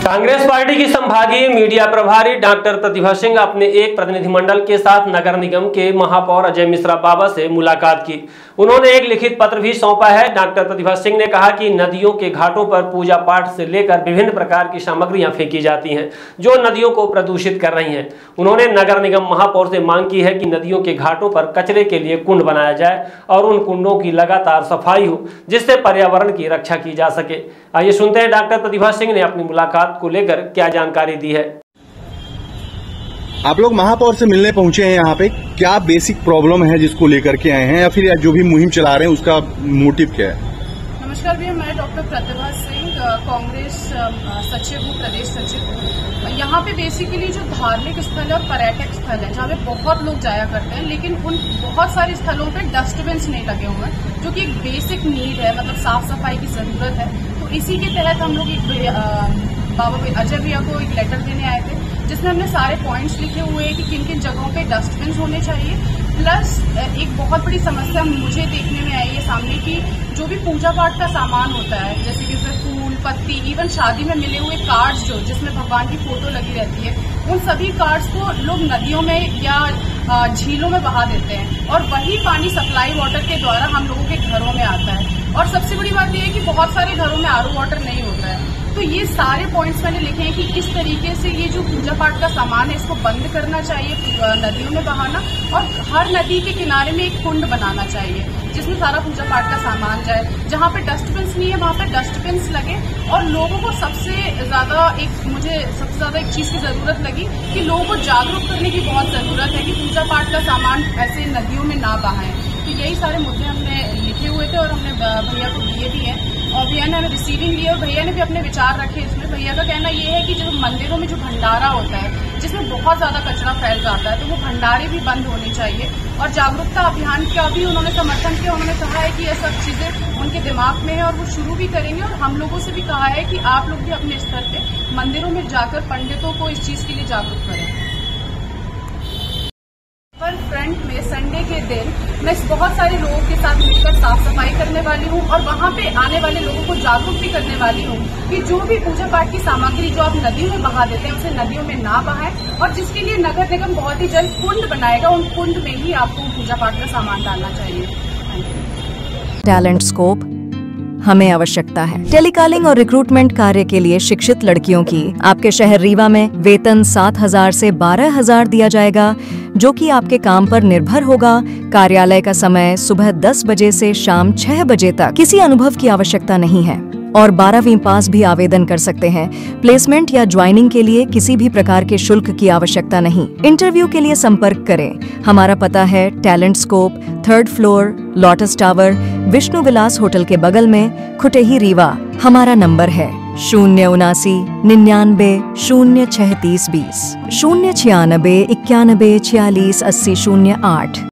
Congress party की संभागीय media प्रभारी डॉक्टर प्रतिभा सिंह अपने एक प्रतिनिधिमंडल के साथ नगर निगम के महापौर अजय मिश्रा बाबा से मुलाकात की। उन्होंने एक लिखित पत्र भी सौंपा है। डॉक्टर प्रतिभा सिंह ने कहा कि नदियों के घाटों पर पूजा पाठ से लेकर विभिन्न प्रकार की सामग्रियां फेंकी जाती हैं जो नदियों को प्रदूषित कर रही हैं। उन्होंने नगर निगम महापौर से मांग की है कि नदियों के घाटों पर कचरे के लिए कुंड बनाया जाए और उन कुंडों की लगातार सफाई हो जिससे पर्यावरण की रक्षा की जा सके। आइए सुनते हैं डॉक्टर प्रतिभा सिंह ने अपनी मुलाकात को लेकर क्या जानकारी दी है। आप लोग महापौर से मिलने पहुंचे हैं यहाँ पे, क्या बेसिक प्रॉब्लम है जिसको लेकर के आए हैं या फिर जो भी मुहिम चला रहे हैं उसका मोटिव क्या है? नमस्कार भैया, मैं डॉक्टर प्रतिभा सिंह, कांग्रेस सचिव हूँ, प्रदेश सचिव। यहाँ पे बेसिकली जो धार्मिक स्थल और पर्यटक स्थल है जहाँ पे बहुत लोग जाया करते हैं, लेकिन उन बहुत सारे स्थलों पे डस्टबिन नहीं लगे हुए हैं जो कि एक बेसिक नीड है, मतलब साफ सफाई की जरूरत है। तो इसी के तहत हम लोग बाबा अजय भैया को एक लेटर देने आए थे जिसमें हमने सारे पॉइंट्स लिखे हुए हैं कि किन किन जगहों पे डस्टबिन होने चाहिए। प्लस एक बहुत बड़ी समस्या मुझे देखने में आई है सामने की जो भी पूजा पाठ का सामान होता है, जैसे कि उसमें फूल पत्ती, इवन शादी में मिले हुए कार्ड्स जो जिसमें भगवान की फोटो लगी रहती है, उन सभी कार्ड्स को लोग नदियों में या झीलों में बहा देते हैं और वही पानी सप्लाई वाटर के द्वारा हम लोगों के घरों में आता है। और सबसे बड़ी बात यह है कि बहुत सारे घरों में आरओ वाटर नहीं होता है। तो ये सारे पॉइंट्स मैंने लिखे हैं कि किस तरीके से ये जो पूजा पाठ का सामान है इसको बंद करना चाहिए, नदियों में बहाना, और हर नदी के किनारे में एक कुंड बनाना चाहिए जिसमें सारा पूजा पाठ का सामान जाए। जहाँ पे डस्टबिन नहीं है वहाँ पे डस्टबिन लगे। और लोगों को सबसे ज्यादा एक चीज की जरूरत लगी कि लोगों को जागरूक करने की बहुत जरूरत है कि पूजा पाठ का सामान ऐसे नदियों में ना बहाएं। तो यही सारे मुद्दे हमने लिखे हुए थे और हमने भैया को दिए भी हैं और भैया ने हमें रिसीविंग ली और भैया ने भी अपने विचार रखे इसमें। भैया का कहना ये है कि जो मंदिरों में जो भंडारा होता है जिसमें बहुत ज्यादा कचरा फैल जाता है, तो वो भंडारे भी बंद होने चाहिए। और जागरूकता अभियान का भी उन्होंने समर्थन किया। उन्होंने कहा है कि ये सब चीजें उनके दिमाग में है और वो शुरू भी करेंगे। और हम लोगों से भी कहा है कि आप लोग भी अपने स्तर पे मंदिरों में जाकर पंडितों को इस चीज के लिए जागरूक करें। फ्रंट में संडे के दिन मैं बहुत सारे लोगों के साथ मिलकर साफ सफाई करने वाली हूँ और वहाँ पे आने वाले लोगों को जागरूक भी करने वाली हूँ कि जो भी पूजा पाठ की सामग्री जो आप नदियों में बहा देते हैं उसे नदियों में ना बहाएं, और जिसके लिए नगर निगम बहुत ही जल्द कुंड बनाएगा, उन कुंड में ही आपको पूजा पाठ का सामान डालना चाहिए। टैलेंट स्कोप हमें आवश्यकता है। टेलीकॉलिंग और रिक्रूटमेंट कार्य के लिए शिक्षित लड़कियों की आपके शहर रीवा में वेतन 7,000 से 12,000 दिया जाएगा, जो कि आपके काम पर निर्भर होगा। कार्यालय का समय सुबह 10 बजे से शाम 6 बजे तक। किसी अनुभव की आवश्यकता नहीं है और 12वीं पास भी आवेदन कर सकते हैं। प्लेसमेंट या ज्वाइनिंग के लिए किसी भी प्रकार के शुल्क की आवश्यकता नहीं। इंटरव्यू के लिए संपर्क करें। हमारा पता है talent scope, 3rd floor, lotus tower, Vishnu Vilas hotel के बगल में, खुटेही, रीवा। हमारा नंबर है 079 99 036 20, 096 91 46 80 08।